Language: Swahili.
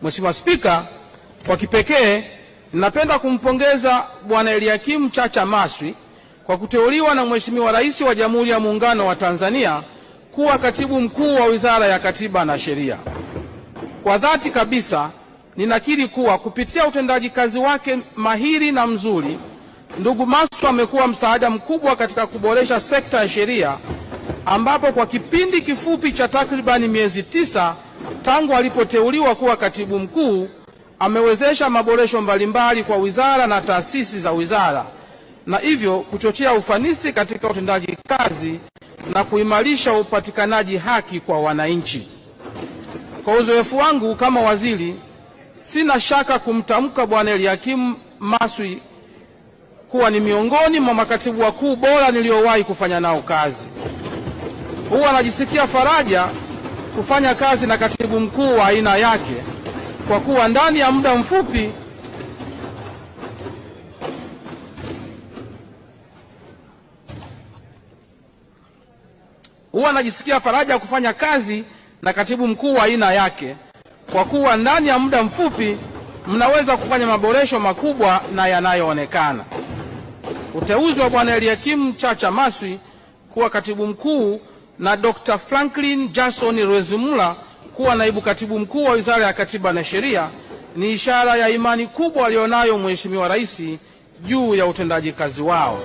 Mheshimiwa Spika, kwa kipekee ninapenda kumpongeza Bwana Eliakim Chacha Maswi kwa kuteuliwa na Mheshimiwa Rais wa Jamhuri ya Muungano wa Tanzania kuwa Katibu Mkuu wa Wizara ya Katiba na Sheria. Kwa dhati kabisa ninakiri kuwa kupitia utendaji kazi wake mahiri na mzuri, ndugu Maswi amekuwa msaada mkubwa katika kuboresha sekta ya sheria, ambapo kwa kipindi kifupi cha takribani miezi 9 tangu alipoteuliwa kuwa katibu mkuu amewezesha maboresho mbalimbali kwa wizara na taasisi za wizara, na hivyo kuchochea ufanisi katika utendaji kazi na kuimarisha upatikanaji haki kwa wananchi. Kwa uzoefu wangu kama waziri, sina shaka kumtamka Bwana Eliakim Maswi kuwa ni miongoni mwa makatibu wakuu bora niliowahi kufanya nao kazi. Huwa najisikia faraja kufanya kazi na katibu mkuu wa aina yake, kwa kuwa ndani ya muda mfupi mnaweza kufanya maboresho makubwa na yanayoonekana. Uteuzi wa Bwana Eliakim Chacha Maswi kuwa katibu mkuu na Dr. Franklin Jason Rwezimula kuwa naibu katibu mkuu wa Wizara ya Katiba na Sheria ni ishara ya imani kubwa alionayo Mheshimiwa Rais juu ya utendaji kazi wao.